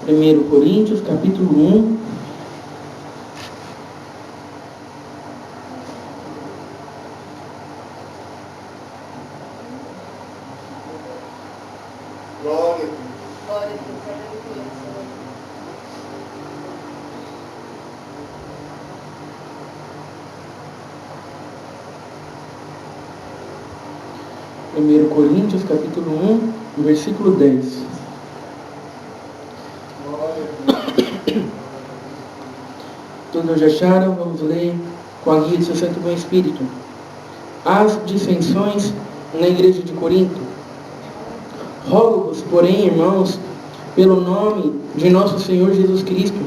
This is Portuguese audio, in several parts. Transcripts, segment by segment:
1 Coríntios, capítulo 1. Glória a Deus. Glória a Deus. Aleluia. 1 Coríntios, capítulo 1, versículo 10. Glória a Deus. Todos já acharam? Vamos ler com a guia de seu Santo Bom Espírito. As dissensões na igreja de Corinto. Rogo-vos, porém, irmãos, pelo nome de nosso Senhor Jesus Cristo,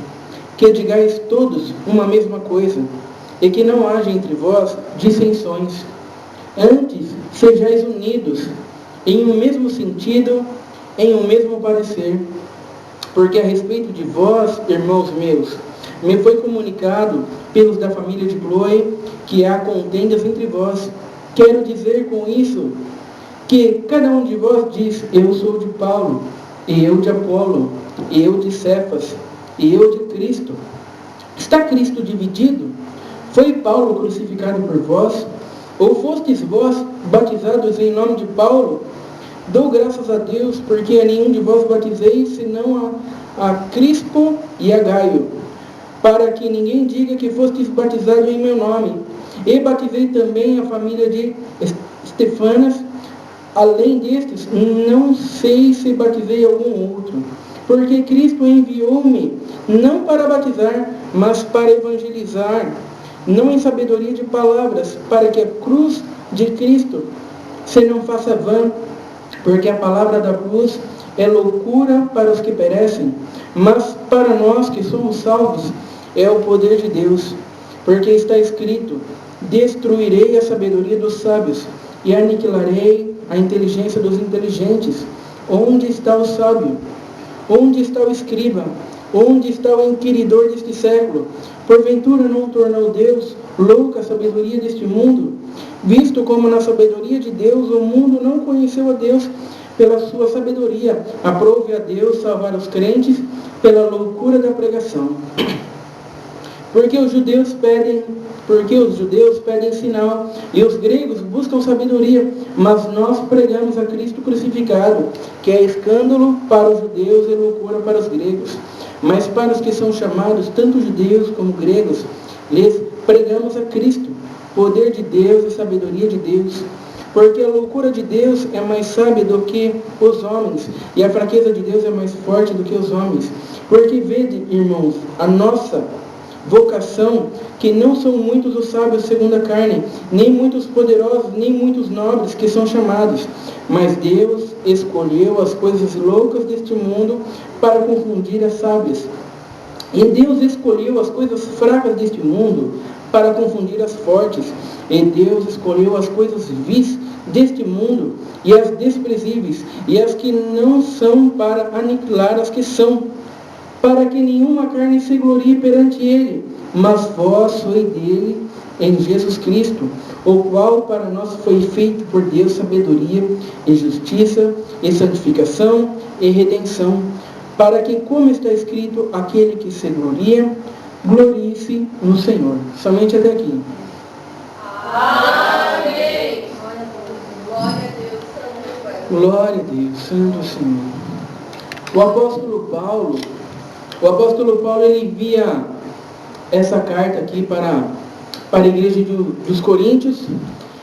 que digais todos uma mesma coisa, e que não haja entre vós dissensões. Antes, sejais unidos em um mesmo sentido, em um mesmo parecer. Porque a respeito de vós, irmãos meus, me foi comunicado pelos da família de Chloe que há contendas entre vós. Quero dizer com isso que cada um de vós diz: eu sou de Paulo, e eu de Apolo, e eu de Cefas, e eu de Cristo. Está Cristo dividido? Foi Paulo crucificado por vós? Ou fostes vós batizados em nome de Paulo? Dou graças a Deus, porque a nenhum de vós batizei, senão a Crispo e a Gaio, para que ninguém diga que fostes batizados em meu nome. E batizei também a família de Estefanas. Além destes, não sei se batizei algum outro, porque Cristo enviou-me não para batizar, mas para evangelizar, não em sabedoria de palavras, para que a cruz de Cristo se não faça vã, porque a palavra da cruz é loucura para os que perecem, mas para nós que somos salvos é o poder de Deus. Porque está escrito: destruirei a sabedoria dos sábios e aniquilarei a inteligência dos inteligentes. Onde está o sábio? Onde está o escriba? Onde está o inquiridor deste século? Porventura não tornou Deus louca a sabedoria deste mundo? Visto como na sabedoria de Deus o mundo não conheceu a Deus, pela sua sabedoria aprove a Deus salvar os crentes pela loucura da pregação. Porque os judeus pedem sinal, e os gregos buscam sabedoria, mas nós pregamos a Cristo crucificado, que é escândalo para os judeus e loucura para os gregos. Mas para os que são chamados, tanto judeus como gregos, lhes pregamos a Cristo, poder de Deus e sabedoria de Deus. Porque a loucura de Deus é mais sábia do que os homens, e a fraqueza de Deus é mais forte do que os homens. Porque vede, irmãos, a nossa vocação, que não são muitos os sábios segundo a carne, nem muitos poderosos, nem muitos nobres que são chamados, mas Deus escolheu as coisas loucas deste mundo para confundir as sábias, e Deus escolheu as coisas fracas deste mundo para confundir as fortes, e Deus escolheu as coisas vis deste mundo e as desprezíveis e as que não são, para aniquilar as que são, para que nenhuma carne se glorie perante ele, mas vós sois dele em Jesus Cristo, o qual para nós foi feito por Deus sabedoria e justiça e santificação e redenção, para que, como está escrito, aquele que se gloria, glorie-se no Senhor. Somente até aqui. Amém. Glória a Deus, Santo Senhor. O apóstolo Paulo, ele envia essa carta aqui para a igreja dos Coríntios,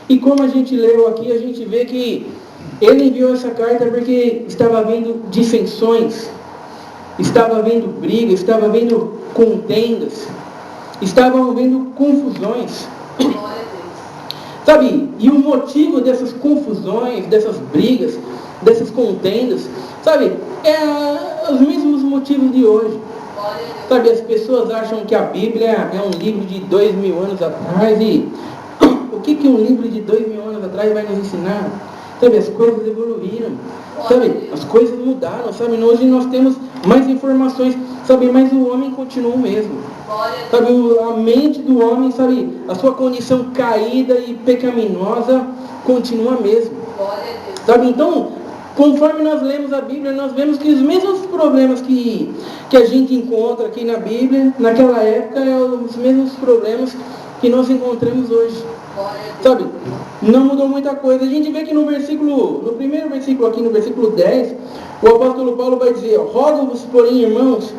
e como a gente leu aqui, a gente vê que ele enviou essa carta porque estava havendo dissensões, estava havendo brigas, estava havendo contendas, estavam havendo confusões. Sabe, e o motivo dessas confusões, dessas brigas, dessas contendas, sabe, é os mesmos motivos de hoje. Sabe, as pessoas acham que a Bíblia é um livro de 2000 anos atrás, e o que um livro de 2000 anos atrás vai nos ensinar? Sabe, as coisas evoluíram, sabe, as coisas mudaram, sabe, hoje nós temos mais informações, sabe, mas o homem continua o mesmo. Sabe, a mente do homem, sabe, a sua condição caída e pecaminosa continua a mesma. Sabe, então, conforme nós lemos a Bíblia, nós vemos que os mesmos problemas que a gente encontra aqui na Bíblia, naquela época, são os mesmos problemas que nós encontramos hoje. Sabe? Não mudou muita coisa. A gente vê que no primeiro versículo aqui, no versículo 10, o apóstolo Paulo vai dizer: rogo-vos, porém, irmãos,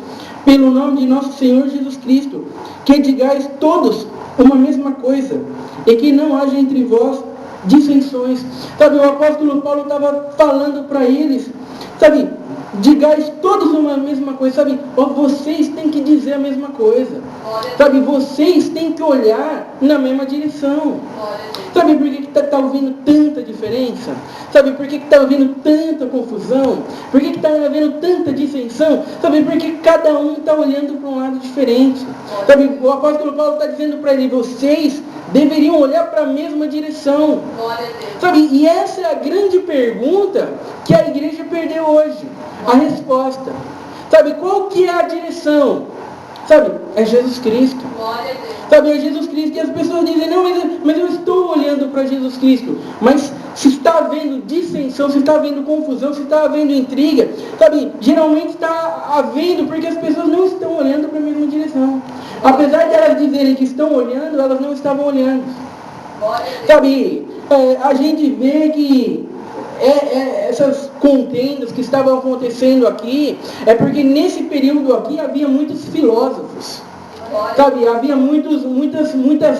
pelo nome de nosso Senhor Jesus Cristo, que digais todos uma mesma coisa, e que não haja entre vós dissensões. Sabe, o apóstolo Paulo estava falando para eles, sabe, digais todos uma mesma coisa, sabe, vocês têm que dizer a mesma coisa, sabe, vocês têm que olhar na mesma direção. Sabe por que está havendo tanta diferença? Sabe por que está havendo tanta confusão? Por que está havendo tanta dissensão? Sabe por que cada um está olhando para um lado diferente? Sabe, o apóstolo Paulo está dizendo para ele: vocês deveriam olhar para a mesma direção. Sabe, e essa é a grande pergunta que a igreja perdeu hoje. A resposta. Sabe, qual que é a direção? Sabe, é Jesus Cristo. Sabe, é Jesus Cristo. E as pessoas dizem: não, mas eu estou olhando para Jesus Cristo. Mas se está havendo dissensão, se está havendo confusão, se está havendo intriga, sabe, geralmente está havendo porque as pessoas não estão olhando para a mesma direção. Apesar de elas dizerem que estão olhando, elas não estavam olhando. Sabe, a gente vê que essas contendas que estavam acontecendo aqui, é porque nesse período aqui havia muitos filósofos. Sabe, havia muitas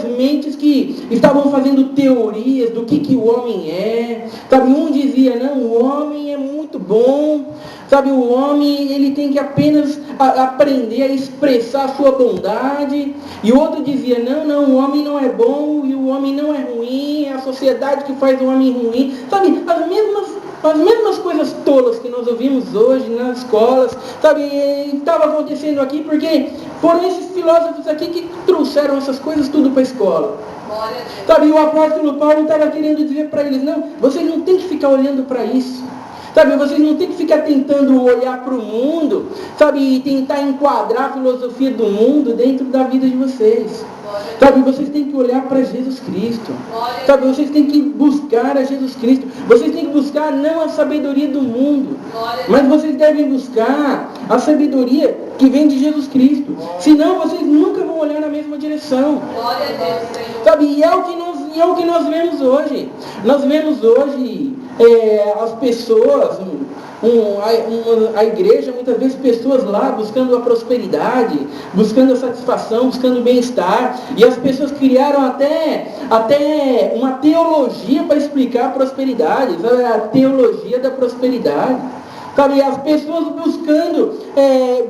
mentes que estavam fazendo teorias do que o homem é. Sabe, um dizia: não, o homem é muito bom. Sabe, o homem, ele tem que apenas aprender a expressar a sua bondade. E o outro dizia: não, o homem não é bom e o homem não é ruim, é a sociedade que faz o homem ruim. Sabe, as mesmas coisas tolas que nós ouvimos hoje nas escolas, sabe, estava acontecendo aqui porque foram esses filósofos aqui que trouxeram essas coisas tudo para a escola. Sabe, o apóstolo Paulo estava querendo dizer para eles: não, vocês não têm que ficar olhando para isso. Sabe, vocês não têm que ficar tentando olhar para o mundo, sabe, e tentar enquadrar a filosofia do mundo dentro da vida de vocês. Sabe, vocês têm que olhar para Jesus Cristo. Sabe, vocês têm que buscar a Jesus Cristo. Vocês têm que buscar não a sabedoria do mundo, mas vocês devem buscar a sabedoria que vem de Jesus Cristo. Senão vocês nunca vão olhar na mesma direção. Sabe, e é o que nós vemos hoje. Nós vemos hoje as pessoas, a igreja, muitas vezes pessoas lá buscando a prosperidade, buscando a satisfação, buscando o bem-estar, e as pessoas criaram até uma teologia para explicar a prosperidade, sabe? A teologia da prosperidade. Sabe, as pessoas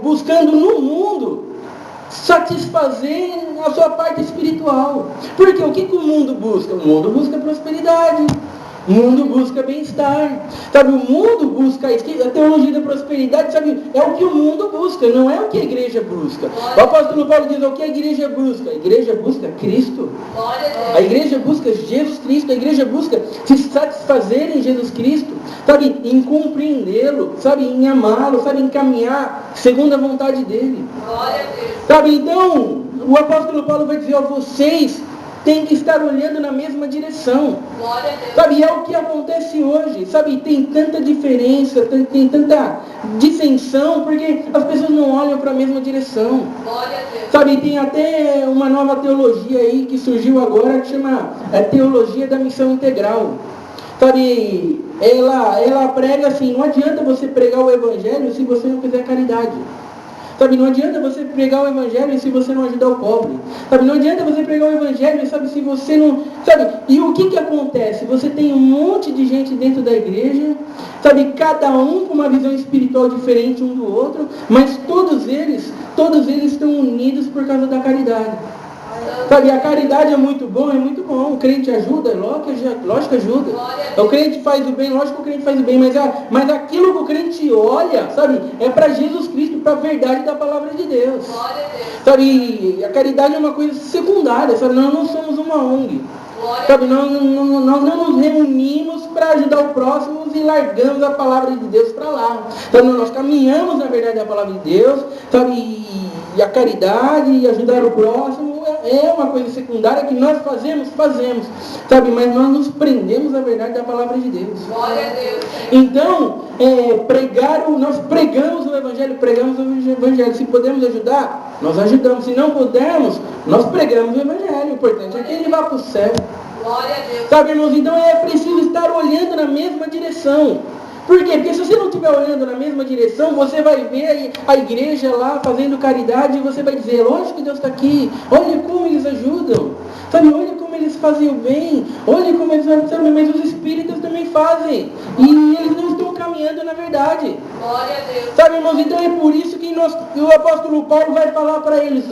buscando no mundo satisfazer a sua parte espiritual. Porque o que o mundo busca? O mundo busca prosperidade. O mundo busca bem-estar. Sabe, o mundo busca a teologia da prosperidade, sabe, é o que o mundo busca, não é o que a igreja busca. O apóstolo Paulo diz: o que a igreja busca? A igreja busca Cristo. A igreja busca Jesus Cristo. A igreja busca se satisfazer em Jesus Cristo, sabe, em compreendê-lo, sabe, em amá-lo, sabe, em caminhar segundo a vontade dele. Sabe, então, o apóstolo Paulo vai dizer: vocês tem que estar olhando na mesma direção. Sabe, é o que acontece hoje. Sabe, tem tanta diferença, tem tanta dissensão, porque as pessoas não olham para a mesma direção. Sabe, tem até uma nova teologia aí que surgiu agora, que chama Teologia da Missão Integral. Sabe, ela prega assim: não adianta você pregar o evangelho se você não fizer caridade. Sabe, não adianta você pregar o evangelho se você não ajudar o pobre. Sabe, não adianta você pregar o evangelho, sabe, se você não... Sabe, e o que acontece? Você tem um monte de gente dentro da igreja, sabe, cada um com uma visão espiritual diferente um do outro, mas todos eles estão unidos por causa da caridade. Sabe, a caridade é muito bom. O crente ajuda, lógico que ajuda. O crente faz o bem, lógico que o crente faz o bem, mas aquilo que o crente olha, sabe, é para Jesus Cristo, para a verdade da palavra de Deus. Sabe, a caridade é uma coisa secundária, sabe, nós não somos uma ONG. Sabe, nós não nos reunimos para ajudar o próximo e largamos a palavra de Deus para lá. Então nós caminhamos na verdade da palavra de Deus, sabe, e a caridade, e ajudar o próximo, é uma coisa secundária que nós fazemos, sabe? Mas nós nos prendemos à verdade da palavra de Deus. Glória a Deus. Então, nós pregamos o Evangelho. Se podemos ajudar, nós ajudamos. Se não pudermos, nós pregamos o Evangelho. O importante é que ele vá para o céu. Glória a Deus. Sabe, irmãos? Então é preciso estar olhando na mesma direção. Por quê? Porque se você não estiver olhando na mesma direção, você vai ver a igreja lá fazendo caridade e você vai dizer, lógico que Deus está aqui, olha como eles ajudam, sabe, olha como eles fazem o bem, olha como eles fazem, mas os espíritas também fazem, e eles não estão caminhando na verdade. Glória a Deus. Sabe, irmãos, então é por isso que o apóstolo Paulo vai falar para eles,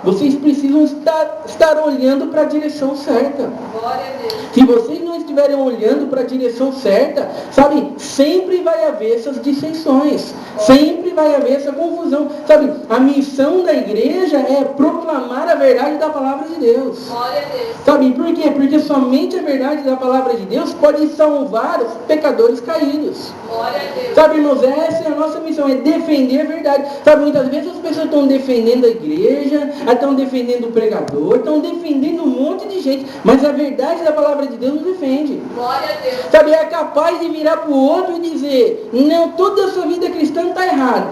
vocês precisam estar olhando para a direção certa. Glória a Deus. Se vocês não estiverem olhando para a direção certa, sabe, sempre vai haver essas dissensões, sempre vai haver essa confusão, sabe, a missão da igreja é proclamar a verdade da palavra de Deus. Glória a Deus. Sabe por quê? Porque somente a verdade da palavra de Deus pode salvar os pecadores caídos. Glória a Deus. Sabe, irmãos, essa é a nossa missão, é defender a verdade. Sabe, muitas vezes as pessoas estão defendendo a igreja, estão defendendo o pregador, estão defendendo um monte de gente, mas a verdade da palavra de Deus não defende. Glória a Deus. Sabe, é capaz de virar para o outro e dizer, não, toda a sua vida cristã está errada.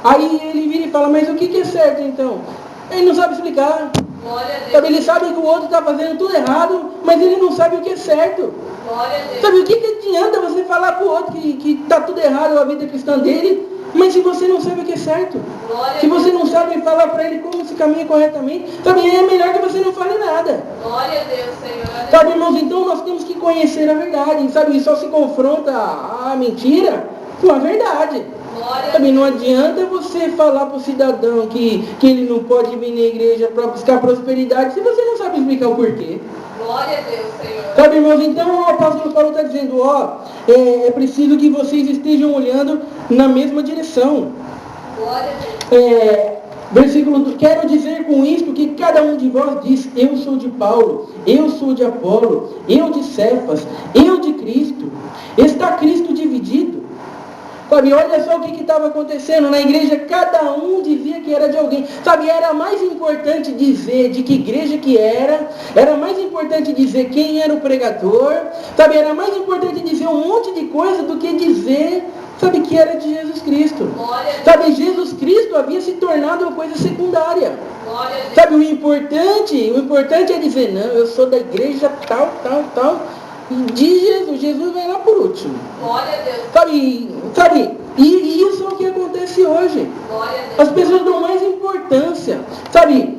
Aí ele vira e fala, mas o que é certo então? Ele não sabe explicar. Glória a Deus. Sabe, ele sabe que o outro está fazendo tudo errado, mas ele não sabe o que é certo. Glória a Deus. Sabe, o que adianta você falar para o outro que está tudo errado a vida cristã dele, mas se você não sabe o que é certo, Glória a se Deus. você não sabe falar para ele como se caminha corretamente, sabe, é melhor que você não fale nada. Glória a Deus, Senhor. Sabe, irmãos, então nós temos que conhecer a verdade, sabe, e só se confronta a mentira com a verdade. Glória a Sabe, Deus. não adianta você falar para o cidadão que ele não pode vir na igreja para buscar prosperidade, se você não sabe explicar o porquê. Glória a Deus, Senhor. Sabe, irmãos, então o apóstolo Paulo está dizendo, é preciso que vocês estejam olhando na mesma direção. Glória a Deus. Versículo 2, quero dizer com isto que cada um de vós diz, eu sou de Paulo, eu sou de Apolo, eu de Cefas, eu de Cristo. Está Cristo dividido? Sabe, olha só o que estava acontecendo na igreja, cada um dizia que era de alguém. Sabe, era mais importante dizer de que igreja que era mais importante dizer quem era o pregador, sabe, era mais importante dizer um monte de coisa do que dizer, sabe, que era de Jesus Cristo. Glória a Deus. Sabe, Jesus Cristo havia se tornado uma coisa secundária. Glória a Deus. Sabe, o importante é dizer, não, eu sou da igreja tal, de Jesus vai lá por último. Glória a Deus. Sabe, e isso é o que acontece hoje. Glória a Deus. As pessoas dão mais importância, sabe,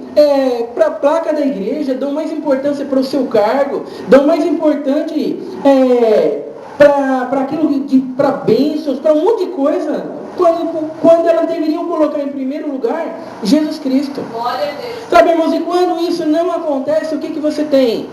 para a placa da igreja, dão mais importância para o seu cargo, dão mais importância para aquilo, para bênçãos, para um monte de coisa, quando elas deveriam colocar em primeiro lugar Jesus Cristo. Glória a Deus. Sabe, irmãos, e quando isso não acontece, o que você tem?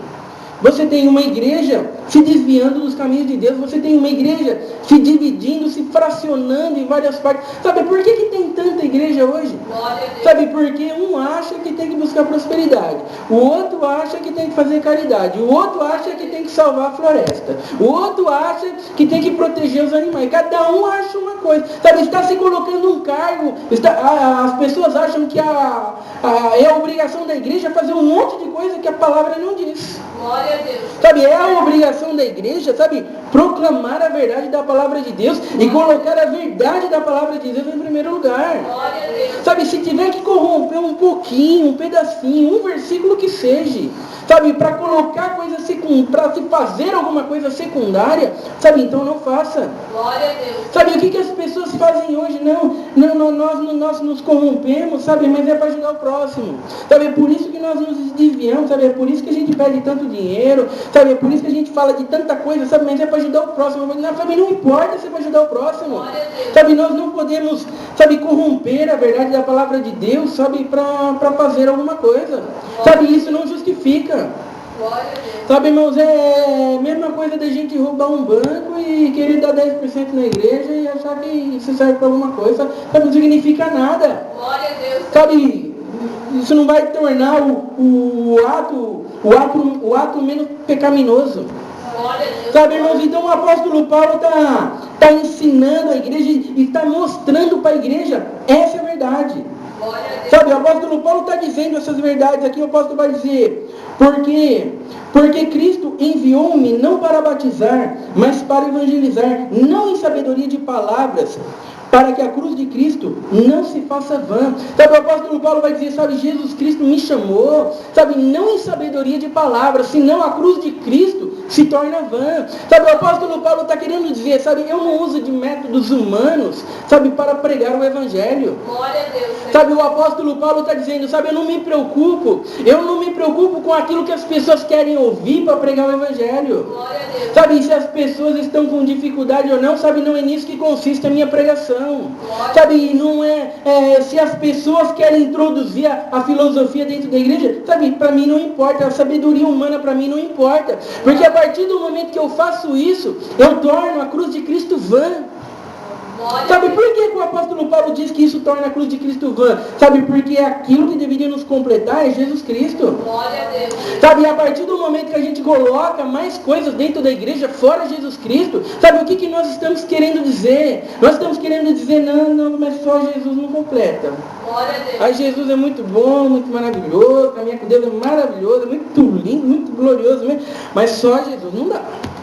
Você tem uma igreja se desviando dos caminhos de Deus. Você tem uma igreja se dividindo, se fracionando em várias partes. Sabe por que tem tanta igreja hoje? Glória a Deus. Sabe, porque um acha que tem que buscar prosperidade. O outro acha que tem que fazer caridade. O outro acha que tem que salvar a floresta. O outro acha que tem que proteger os animais. Cada um acha uma coisa. Sabe, está se colocando um cargo. As pessoas acham que é a obrigação da igreja fazer um monte de coisa que a palavra não diz. Glória a Deus. Sabe, é a obrigação da igreja, sabe, proclamar a verdade da palavra de Deus e colocar a verdade da palavra de Deus em primeiro lugar. Glória a Deus. Sabe, se tiver que corromper um pouquinho, um pedacinho, um versículo que seja, sabe, para colocar coisa secundária, para se fazer alguma coisa secundária, sabe, então não faça. Glória a Deus. Sabe, o que as pessoas fazem hoje? Nós nos corrompemos, sabe, mas é para ajudar o próximo. Sabe, é por isso que nós nos desviamos, sabe, é por isso que a gente pede tanto dinheiro, sabe, é por isso que a gente fala de tanta coisa, sabe, mas é para ajudar o próximo. Sabe, não importa se é para ajudar o próximo. Glória a Deus. Sabe, nós não podemos, sabe, corromper a verdade da palavra de Deus, sabe, para fazer alguma coisa. Sabe, isso não justifica. Glória a Deus. Sabe, irmãos, é a mesma coisa da gente roubar um banco e querer dar 10% na igreja e achar que isso serve para alguma coisa. Sabe, não significa nada. Glória a Deus. Sabe, isso não vai tornar o ato menos pecaminoso. Glória a Deus. Sabe, irmãos, então o apóstolo Paulo está ensinando a igreja e está mostrando para a igreja essa é a verdade. Glória a Deus. Sabe, o apóstolo Paulo está dizendo essas verdades aqui, o apóstolo vai dizer, porque Cristo enviou-me não para batizar, mas para evangelizar, não em sabedoria de palavras, para que a cruz de Cristo não se faça vã. Sabe, o apóstolo Paulo vai dizer, sabe, Jesus Cristo me chamou, sabe, não em sabedoria de palavras, senão a cruz de Cristo se torna vã. Sabe, o apóstolo Paulo está querendo dizer, sabe, eu não uso de métodos humanos, sabe, para pregar o evangelho. Glória a Deus. Sabe, o apóstolo Paulo está dizendo, sabe, eu não me preocupo com aquilo que as pessoas querem ouvir para pregar o evangelho. Glória a Deus. Sabe, se as pessoas estão com dificuldade ou não, sabe, não é nisso que consiste a minha pregação. Sabe, não se as pessoas querem introduzir a filosofia dentro da igreja, sabe, para mim não importa, a sabedoria humana para mim não importa, porque a partir do momento que eu faço isso, eu torno a cruz de Cristo vã. Sabe por que o apóstolo Paulo diz que isso torna a cruz de Cristo vã? Sabe, porque aquilo que deveria nos completar é Jesus Cristo. Glória a Deus. Sabe, a partir do momento que a gente coloca mais coisas dentro da igreja, fora Jesus Cristo, sabe o que nós estamos querendo dizer? Nós estamos querendo dizer, não, mas só Jesus não completa. Glória a Deus. Aí Jesus é muito bom, muito maravilhoso, caminhar com Deus é maravilhoso, é muito lindo, muito glorioso mesmo, mas só Jesus não dá.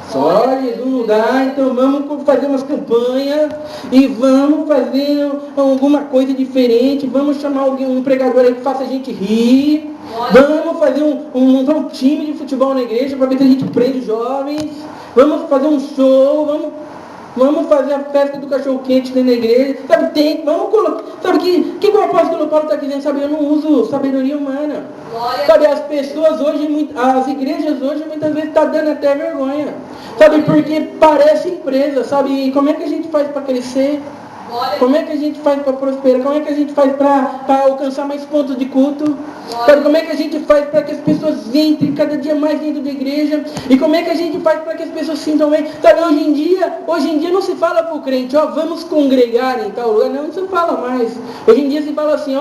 Só Jesus não dá, então vamos fazer umas campanhas e vamos fazer alguma coisa diferente, vamos chamar um pregador aí que faça a gente rir, vamos fazer um time de futebol na igreja para ver se a gente prende os jovens, vamos fazer um show, vamos fazer a festa do cachorro quente dentro da igreja, sabe, vamos colocar, sabe que o apóstolo Paulo está dizendo, sabe, eu não uso sabedoria humana, sabe, as pessoas hoje, as igrejas hoje muitas vezes estão dando até vergonha, sabe, porque parece empresa, sabe, como é que a gente faz para crescer? Como é que a gente faz para prosperar? Como é que a gente faz para alcançar mais pontos de culto? Sabe, como é que a gente faz para que as pessoas entrem cada dia mais dentro da igreja? E como é que a gente faz para que as pessoas se sintam bem? Sabe, hoje em dia não se fala para o crente, vamos congregar em tal lugar. Não se fala mais. Hoje em dia se fala assim,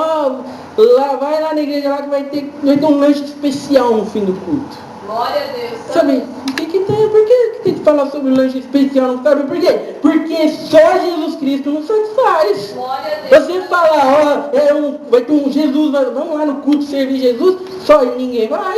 vai lá na igreja lá que vai ter um lanche especial no fim do culto. Glória a Deus. Sabe, por que tem que falar sobre o lanche especial? Não sabe por quê? Porque só Jesus Cristo nos satisfaz. Glória a Deus. Você fala, vai ter um Jesus, vamos lá no culto servir Jesus, só ninguém vai.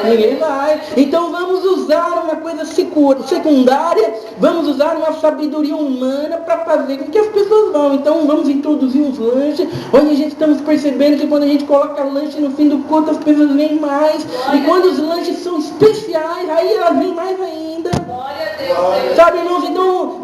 Ninguém vai. Então vamos usar uma coisa secundária, vamos usar uma sabedoria humana para fazer com que as pessoas vão. Então vamos introduzir uns lanches, onde a gente estamos percebendo que quando a gente coloca lanche no fim do culto, as pessoas vêm mais. E quando os lanches são especiais, aí elas vêm mais ainda. Glória a Deus. Sabe, irmãos, então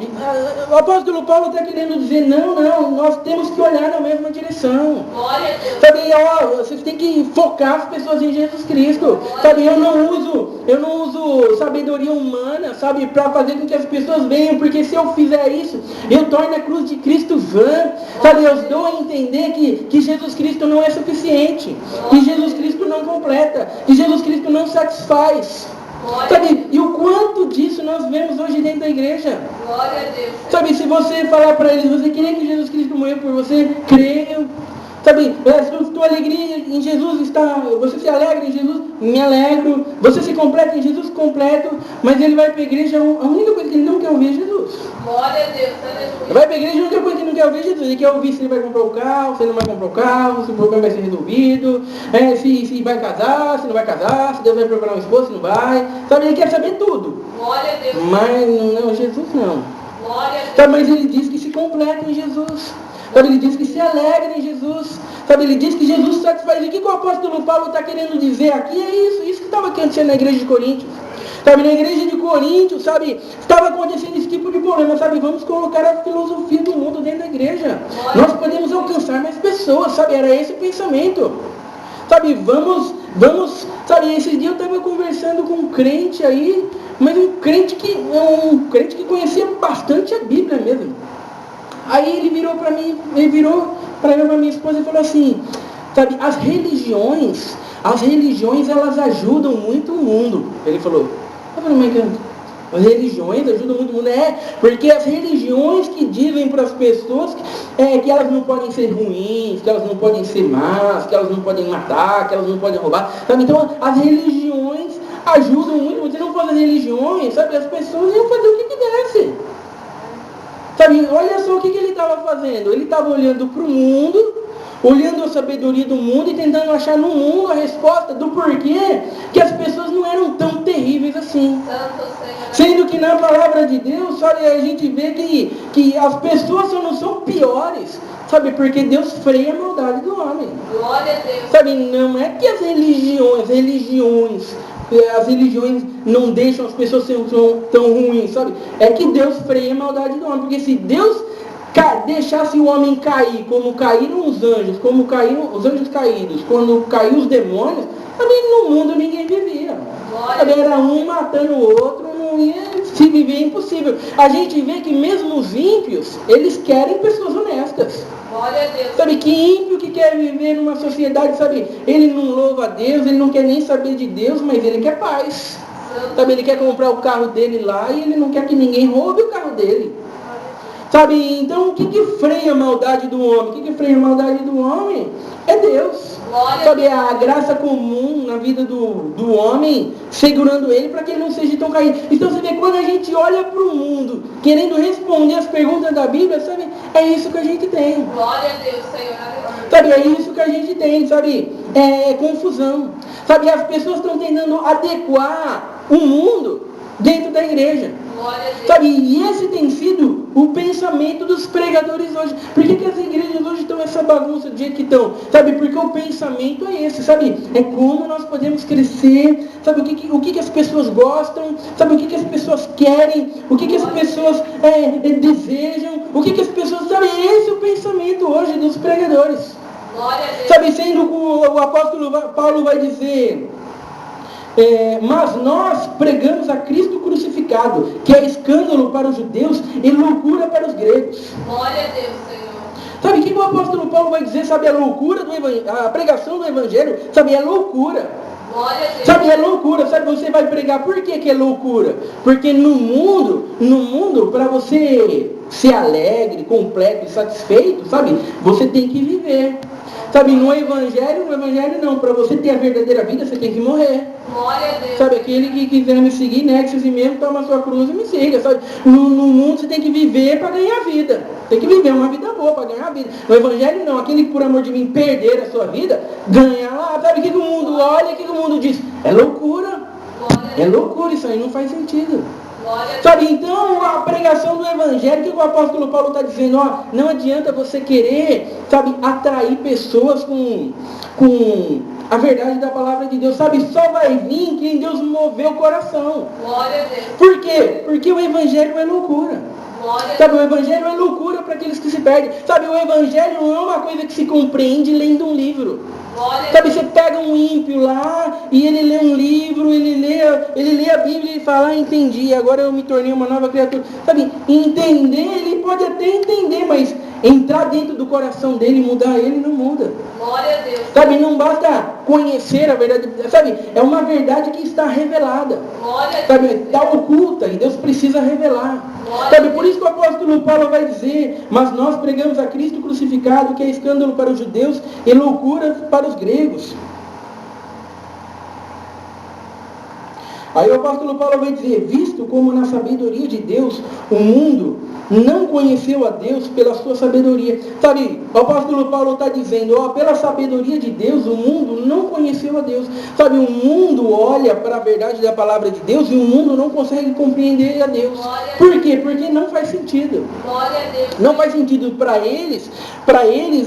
o apóstolo Paulo está querendo dizer, não, nós temos que olhar na mesma direção. Glória a Deus. Sabe, vocês têm que focar as pessoas em Jesus Cristo. Sabe, eu não uso sabedoria humana, sabe, para fazer com que as pessoas venham, porque se eu fizer isso, eu torno a cruz de Cristo vã. Sabe, eu dou a entender que Jesus Cristo não é suficiente, que Jesus Cristo não completa, que Jesus Cristo não satisfaz. Sabe, e o quanto disso nós vemos hoje dentro da igreja. Glória a Deus. Sabe, se você falar para eles, você queria que Jesus Cristo morreu por você, creio. Sabe, tua alegria em Jesus está, você se alegra em Jesus, me alegro. Você se completa em Jesus, completo. Mas ele vai para a igreja, a única coisa que ele não quer ouvir é Jesus. Glória a Deus, aleluia. Vai para a igreja, a única coisa que ele não quer ouvir é Jesus. Ele quer ouvir se ele vai comprar o carro, se ele não vai comprar o carro, se o problema vai ser resolvido, se vai casar, se não vai casar, se Deus vai procurar um esposo, se não vai. Sabe, ele quer saber tudo. Glória a Deus. Mas não, Jesus não. Glória a Deus. Sabe, mas ele diz que se completa em Jesus. Sabe, ele diz que se alegra em Jesus. Sabe, ele diz que Jesus satisfaz. E o que o apóstolo Paulo está querendo dizer aqui é isso que estava acontecendo na igreja de Coríntios. Sabe, na igreja de Coríntios, sabe, estava acontecendo esse tipo de problema, sabe, vamos colocar a filosofia do mundo dentro da igreja. Nós podemos alcançar mais pessoas, sabe, era esse o pensamento. Sabe, vamos, sabe, esses dias eu estava conversando com um crente aí, mas um crente que conhecia bastante a Bíblia mesmo. Aí ele virou para mim, para minha esposa e falou assim, sabe, as religiões elas ajudam muito o mundo. Ele falou, as religiões ajudam muito o mundo, porque as religiões que dizem para as pessoas que elas não podem ser ruins, que elas não podem ser más, que elas não podem matar, que elas não podem roubar, sabe? Então as religiões ajudam muito, se não fossem as religiões, sabe, as pessoas iam fazer o que quisesse. Sabe, olha só o que ele estava fazendo. Ele estava olhando para o mundo, olhando a sabedoria do mundo e tentando achar no mundo a resposta do porquê que as pessoas não eram tão terríveis assim. Santo Senhor. Sendo que na palavra de Deus, sabe, a gente vê que as pessoas só não são piores, sabe, porque Deus freia a maldade do homem. Glória a Deus. Sabe, não é que as religiões não deixam as pessoas serem tão ruins, sabe? É que Deus freia a maldade do homem, porque se Deus deixasse o homem cair, como caíram os anjos, como caíram os anjos caídos, quando caiu os demônios, também no mundo ninguém vivia. Sabe, era um matando o outro, não ia se viver impossível. A gente vê que mesmo os ímpios, eles querem pessoas honestas. Glória a Deus. Sabe, que ímpio que quer viver numa sociedade, sabe, ele não louva a Deus, ele não quer nem saber de Deus, mas ele quer paz. Sabe, ele quer comprar o carro dele lá e ele não quer que ninguém roube o carro dele. Sabe, então o que freia a maldade do homem? O que freia a maldade do homem? É Deus. Sabe, é a graça comum na vida do homem, segurando ele para que ele não seja tão caído. Então você vê, quando a gente olha para o mundo, querendo responder as perguntas da Bíblia, sabe, é isso que a gente tem. Glória a Deus, Senhor. Sabe, é isso que a gente tem, sabe, é confusão. Sabe, as pessoas estão tentando adequar o mundo dentro da igreja. Sabe, e esse tem sido o pensamento dos pregadores hoje. Por que as igrejas hoje estão essa bagunça do jeito que estão? Sabe, porque o pensamento é esse, sabe? É como nós podemos crescer, sabe, o que as pessoas gostam, sabe, o que as pessoas querem, o que as pessoas desejam, o que as pessoas... Sabe, esse é o pensamento hoje dos pregadores. Sabe, sendo que o apóstolo Paulo vai dizer... mas nós pregamos a Cristo crucificado, que é escândalo para os judeus e loucura para os gregos. Glória a Deus, Senhor. Sabe o que o apóstolo Paulo vai dizer? Sabe, a loucura a pregação do evangelho, sabe, é loucura. Glória a Deus. Sabe, é loucura. Sabe, você vai pregar, por que é loucura? Porque no mundo, para você ser alegre, completo e satisfeito, sabe, você tem que viver. Sabe, no evangelho não. Para você ter a verdadeira vida, você tem que morrer. Glória a Deus. Sabe, aquele que quiser me seguir, negue-se a si mesmo, toma a sua cruz e me siga. Sabe, no mundo você tem que viver para ganhar vida. Tem que viver uma vida boa para ganhar vida. No evangelho não. Aquele que por amor de mim perder a sua vida, ganha lá. Sabe, o que o mundo olha, o que o mundo diz? É loucura. É loucura, isso aí não faz sentido. Sabe, então a pregação do evangelho, que o apóstolo Paulo está dizendo, ó, não adianta você querer, sabe, atrair pessoas com a verdade da palavra de Deus, sabe, só vai vir quem Deus moveu o coração. Glória a Deus. Por quê? Porque o evangelho é loucura. Sabe, o evangelho é loucura para aqueles que se perdem. Sabe, o evangelho não é uma coisa que se compreende lendo um livro. Sabe, você pega um ímpio lá e ele lê um livro, ele lê a Bíblia e fala, entendi, agora eu me tornei uma nova criatura. Sabe, entender, ele pode até entender, mas entrar dentro do coração dele, mudar ele, não muda. Glória a Deus. Sabe, não basta conhecer a verdade, sabe, é uma verdade que está revelada. Glória a Deus. Sabe, está oculta e Deus precisa revelar. Sabe, por isso que o apóstolo Paulo vai dizer, mas nós pregamos a Cristo crucificado, que é escândalo para os judeus e loucura para os gregos. Aí o apóstolo Paulo vai dizer, visto como na sabedoria de Deus, o mundo não conheceu a Deus pela sua sabedoria. Sabe, o apóstolo Paulo está dizendo, ó, pela sabedoria de Deus, o mundo não conheceu a Deus. Sabe, o mundo olha para a verdade da palavra de Deus e o mundo não consegue compreender a Deus. Por quê? Porque não faz sentido. Glória a Deus. Não faz sentido para eles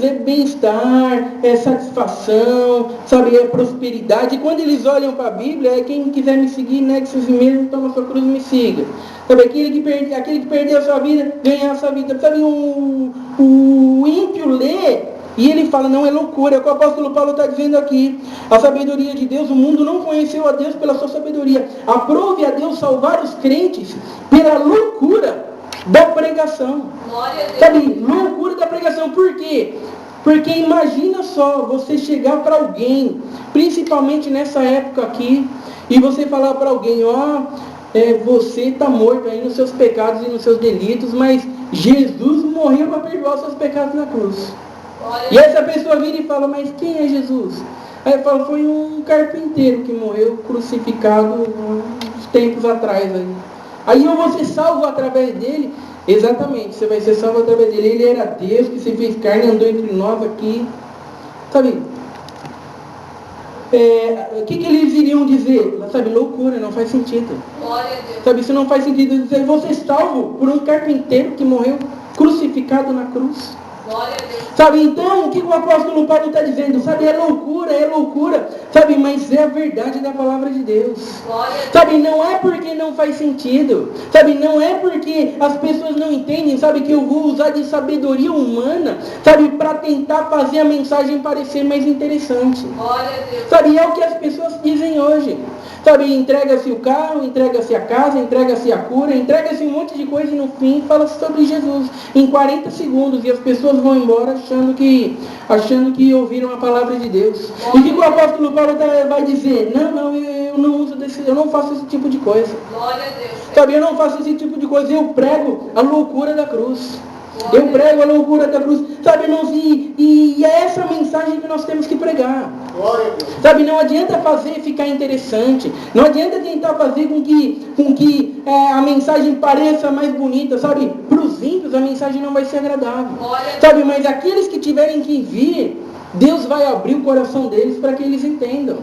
é bem-estar, é satisfação, sabe, é prosperidade. E quando eles olham para a Bíblia, é quem quiser me seguir, negue-se a si mesmo, toma a sua cruz e me siga. Sabe, aquele que perdeu a sua vida, ganhar a sua vida. Sabe, o ímpio lê e ele fala, não, é loucura. É o que o apóstolo Paulo está dizendo aqui. A sabedoria de Deus, o mundo não conheceu a Deus pela sua sabedoria. Aprove a Deus salvar os crentes pela loucura da pregação. Glória a Deus. Sabe, loucura da pregação. Por quê? Porque imagina só, você chegar para alguém, principalmente nessa época aqui, e você falar para alguém, ó, você está morto aí nos seus pecados e nos seus delitos, mas Jesus morreu para perdoar os seus pecados na cruz. E essa pessoa vira e fala, mas quem é Jesus? Aí eu falo, foi um carpinteiro que morreu crucificado uns tempos atrás. Aí eu vou ser salvo através dele. Exatamente, você vai ser salvo através dele. Ele era Deus que se fez carne, andou entre nós aqui. Sabe? O que eles iriam dizer? Sabe, loucura, não faz sentido. Glória a Deus. Sabe, isso não faz sentido dizer, você salvo por um carpinteiro que morreu crucificado na cruz. Glória a Deus. Sabe, então, o que o apóstolo Paulo está dizendo? Sabe, é loucura, sabe, mas é a verdade da palavra de Deus. Glória a Deus. Sabe, não é porque não faz sentido, sabe, não é porque as pessoas não entendem, sabe, que eu vou usar de sabedoria humana, sabe, para tentar fazer a mensagem parecer mais interessante. Glória a Deus. Sabe, é o que as pessoas dizem hoje. Sabe, entrega-se o carro, entrega-se a casa, entrega-se a cura, entrega-se um monte de coisa e no fim fala sobre Jesus em 40 segundos e as pessoas vão embora achando que ouviram a palavra de Deus. E o que o apóstolo Paulo vai dizer? Não, eu não faço esse tipo de coisa. Glória a Deus. Sabe, eu não faço esse tipo de coisa, eu prego a loucura da cruz. Eu prego a loucura da cruz. Sabe, irmãos, e é essa mensagem que nós temos que pregar. Sabe, não adianta fazer ficar interessante. Não adianta tentar fazer com que a mensagem pareça mais bonita. Sabe, para os ímpios a mensagem não vai ser agradável. Sabe, mas aqueles que tiverem que vir, Deus vai abrir o coração deles para que eles entendam.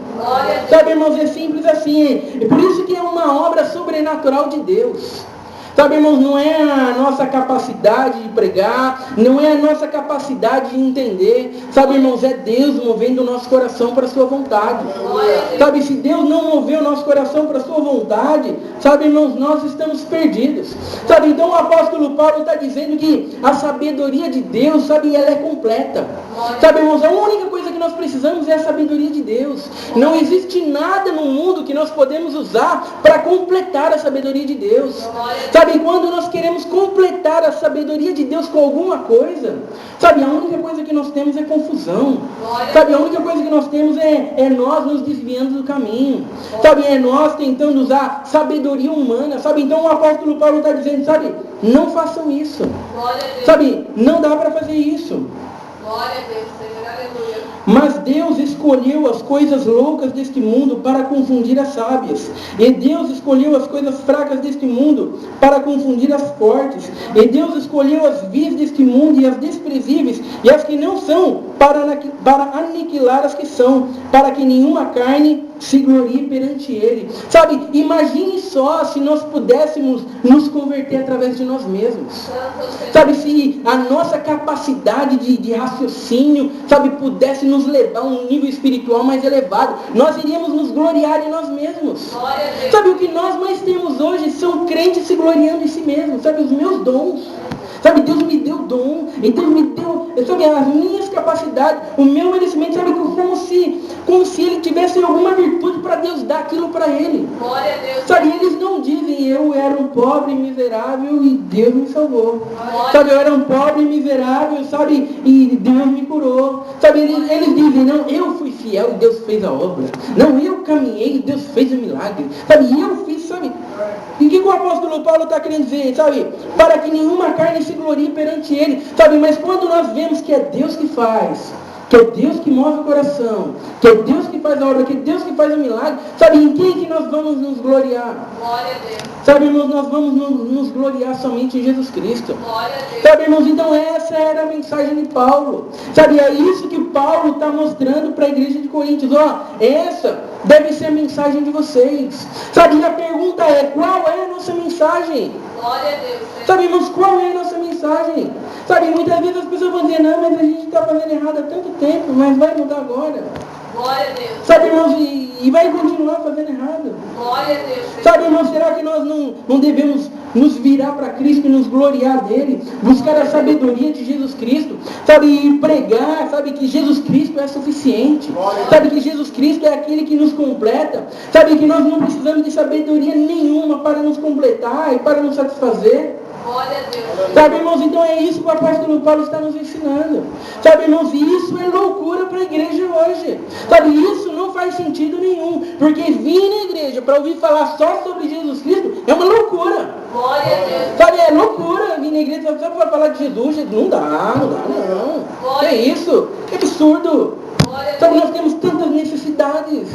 Sabe, irmãos, é simples assim. É por isso que é uma obra sobrenatural de Deus. Sabe, irmãos, não é a nossa capacidade de pregar, não é a nossa capacidade de entender. Sabe, irmãos, é Deus movendo o nosso coração para a sua vontade. Sabe, se Deus não mover o nosso coração para a sua vontade, sabe, irmãos, nós estamos perdidos. Sabe, então o apóstolo Paulo está dizendo que a sabedoria de Deus, sabe, ela é completa. Sabe, irmãos, a única coisa que nós precisamos é a sabedoria de Deus. Não existe nada no mundo que nós podemos usar para completar a sabedoria de Deus. Sabe, quando nós queremos completar a sabedoria de Deus com alguma coisa, sabe, a única coisa que nós temos é confusão. Sabe, a única coisa que nós temos é nós nos desviando do caminho. Sabe, é nós tentando usar sabedoria humana. Sabe, então o apóstolo Paulo está dizendo, sabe, não façam isso. Sabe, não dá para fazer isso. Glória a Deus, Senhor, aleluia. Mas Deus escolheu as coisas loucas deste mundo para confundir as sábias. E Deus escolheu as coisas fracas deste mundo para confundir as fortes. E Deus escolheu as vis deste mundo e as desprezíveis e as que não são para aniquilar as que são, para que nenhuma carne se glorie perante Ele. Sabe, imagine só se nós pudéssemos nos converter através de nós mesmos. Sabe, se a nossa capacidade de raciocínio, sabe, pudesse nos levar a um nível espiritual mais elevado, nós iríamos nos gloriar em nós mesmos. Sabe, o que nós mais temos hoje são crentes se gloriando em si mesmos. Sabe, os meus dons. Sabe, Deus me deu dom, então me deu, sabe, as minhas capacidades, o meu merecimento, sabe, como se ele tivesse alguma virtude para Deus dar aquilo para ele. Glória a Deus. Sabe, eles não dizem, eu era um pobre e miserável e Deus me salvou. Sabe, eu era um pobre e miserável, sabe, e Deus me curou. Sabe, eles dizem, não, eu fui fiel e Deus fez a obra. Não, eu caminhei e Deus fez o milagre. Sabe, eu fiz, sabe. E o que o apóstolo Paulo está querendo dizer, sabe? Para que nenhuma carne se glorie perante Ele. Sabe, mas quando nós vemos que é Deus que faz, que é Deus que move o coração, que é Deus que faz a obra, que é Deus que faz o milagre, sabe, em quem que nós vamos nos gloriar? Glória a Deus. Sabe, irmãos, nós vamos nos gloriar somente em Jesus Cristo. Glória a Deus. Sabe, irmãos, então essa era a mensagem de Paulo. Sabe, é isso que Paulo está mostrando para a igreja de Coríntios. Ó, essa deve ser a mensagem de vocês. Sabe, e a pergunta é, qual é a nossa mensagem? Glória a Deus. Sabe, irmãos, qual é a nossa mensagem? Sabe, muitas vezes as pessoas vão dizer, não, mas a gente está fazendo errado há tanto tempo, mas vai mudar agora. Glória a Deus. Sabe, irmãos, e vai continuar fazendo errado. Glória a Deus. Sabe, irmãos, será que nós não devemos nos virar para Cristo e nos gloriar dele? Buscar a sabedoria de Jesus Cristo, sabe, e pregar, sabe, que Jesus Cristo é suficiente. Sabe, que Jesus Cristo é aquele que nos completa. Sabe, que nós não precisamos de sabedoria nenhuma para nos completar e para nos satisfazer. Glória a Deus. Sabe, irmãos, então é isso que o apóstolo Paulo está nos ensinando. Sabe, irmãos, isso é loucura para a igreja hoje. Sabe, isso não faz sentido nenhum. Porque vir na igreja para ouvir falar só sobre Jesus Cristo é uma loucura. Glória a Deus. Sabe, é loucura vir na igreja só para falar de Jesus. Não dá, não. É isso, que absurdo. Sabe, nós temos tantas necessidades,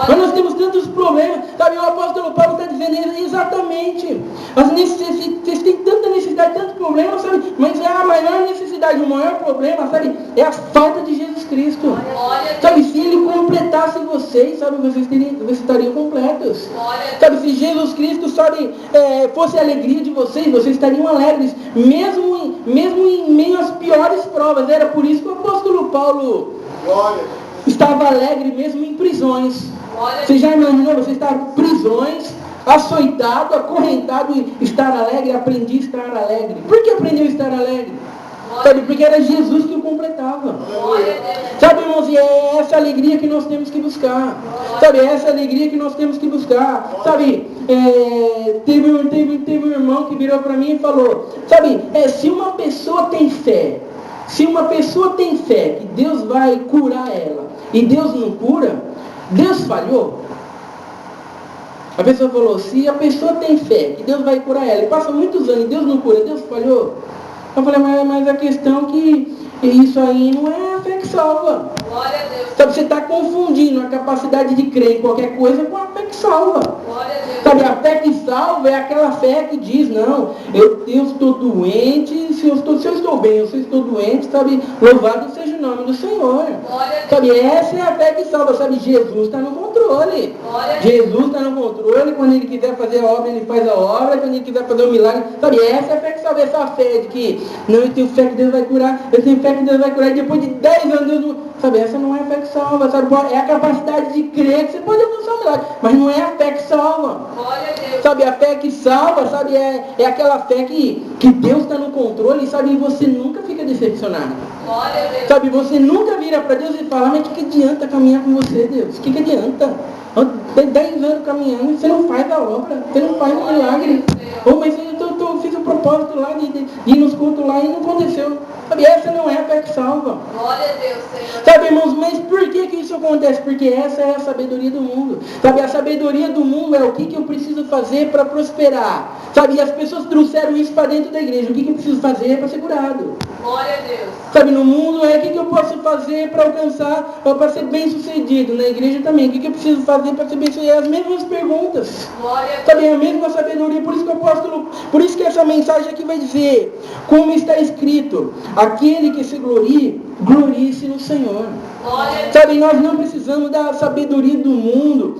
mas nós temos tantos problemas. Sabe, o apóstolo Paulo está dizendo exatamente. Vocês têm tanta necessidade, tanto problema, sabe? Mas é a maior necessidade, o maior problema, sabe? É a falta de Jesus Jesus Cristo. Glória a Deus. Sabe, se Ele completasse vocês, sabe, vocês estariam completos. Glória a Deus. Sabe, se Jesus Cristo, sabe, fosse a alegria de vocês estariam alegres, mesmo em meio às piores provas. Era por isso que o apóstolo Paulo Glória. estava alegre mesmo em prisões. Glória a Você já imaginou, você estar em prisões, açoitado, acorrentado e estar alegre? Aprendi a estar alegre. Por que aprendeu a estar alegre? Sabe, porque era Jesus que o completava. Glória a Deus. Sabe, irmãos, e é essa alegria que nós temos que buscar. Sabe, é essa alegria que nós temos que buscar. Sabe, teve um irmão que virou para mim e falou, sabe, se uma pessoa tem fé que Deus vai curar ela e Deus não cura, Deus falhou? A pessoa falou, se a pessoa tem fé que Deus vai curar ela e passa muitos anos e Deus não cura, Deus falhou? Eu falei, mas a questão é que isso aí não é a fé que salva. Glória a Deus. Sabe, você está confundindo a capacidade de crer em qualquer coisa com a fé que salva. Glória a Deus. Sabe, a fé que salva é aquela fé que diz, não, eu estou doente, se eu estou bem, se eu estou doente, sabe, louvado seja o nome do Senhor. Glória a Deus. Sabe, essa é a fé que salva, sabe, Jesus está no controle. Glória a Deus. Jesus está no controle, quando Ele quiser fazer a obra, Ele faz a obra, quando Ele quiser fazer o milagre, sabe, essa é a fé que salva, essa fé de que, não, eu tenho fé que Deus vai curar, eu tenho fé que Deus vai curar, e depois de 10 anos Deus não... Sabe, essa não é a fé que salva, sabe, é a capacidade de crer que você pode alcançar o milagre, mas não é a fé que salva. Glória a Deus. Sabe, a fé que salva, sabe, é aquela fé que Deus está no controle, sabe, e você nunca fica decepcionado. Glória a Deus. Sabe, você nunca vira para Deus e fala, mas o que adianta caminhar com você, Deus? O que adianta? Tem 10 anos caminhando e você não faz a obra, você não faz o milagre. Ou mas eu fiz o propósito lá de ir nos cultos lá e não aconteceu. Sabe, essa não é a fé que salva. Glória a Deus, Senhor. Sabe, irmãos, mas por que isso acontece? Porque essa é a sabedoria do mundo. Sabe, a sabedoria do mundo é o que eu preciso fazer para prosperar. Sabe, e as pessoas trouxeram isso para dentro da igreja. O que eu preciso fazer para ser curado? Glória a Deus. Sabe, no mundo é o que eu posso fazer para alcançar, para ser bem sucedido. Na igreja também, o que eu preciso fazer para ser bem sucedido? É as mesmas perguntas. Glória a Deus. Sabe, é a mesma sabedoria. Por isso que essa mensagem aqui vai dizer, como está escrito, aquele que se glorie-se no Senhor. Glória a Deus. Sabe, nós não precisamos da sabedoria do mundo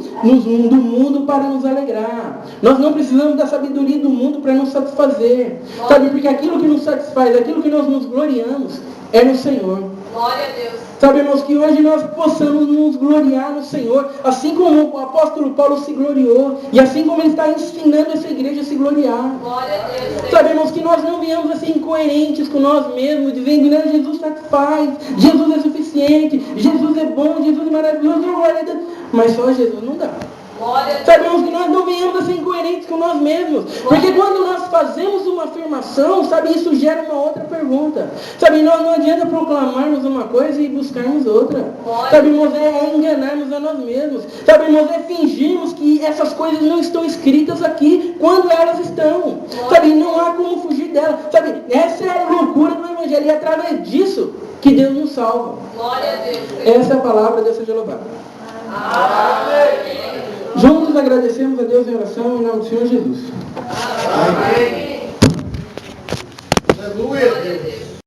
para nos alegrar. Nós não precisamos da sabedoria do mundo para nos satisfazer. Sabe, porque aquilo que nos satisfaz, aquilo que nós nos gloriamos, é no Senhor. Glória a Deus. Sabe, irmãos, que hoje nós possamos nos gloriar no Senhor, assim como o apóstolo Paulo se gloriou, e assim como ele está ensinando essa igreja a se gloriar. Glória a Deus, Senhor. Sabe, irmãos, que nós não venhamos assim incoerentes com nós mesmos, dizendo, não, Jesus satisfaz, Jesus é suficiente, Jesus é bom, Jesus é maravilhoso, glória a Deus. Mas só Jesus não dá. Glória a Deus. Sabe, irmãos, que nós não venhamos assim incoerentes com nós mesmos. Porque quando nós fazemos uma afirmação, sabe, isso gera uma outra pergunta. Sabe, nós não adianta proclamarmos uma coisa e buscarmos outra. Sabe, irmãos, é enganarmos a nós mesmos. Sabe, irmãos, é fingirmos que essas coisas não estão escritas aqui quando elas estão. Sabe, não há como fugir delas. Sabe, essa é a loucura do Evangelho. E é através disso que Deus nos salva. Glória a Deus, Senhor. Essa é a palavra, Deus seja louvado. Amém. Juntos agradecemos a Deus em oração em nome do Senhor Jesus. Amém.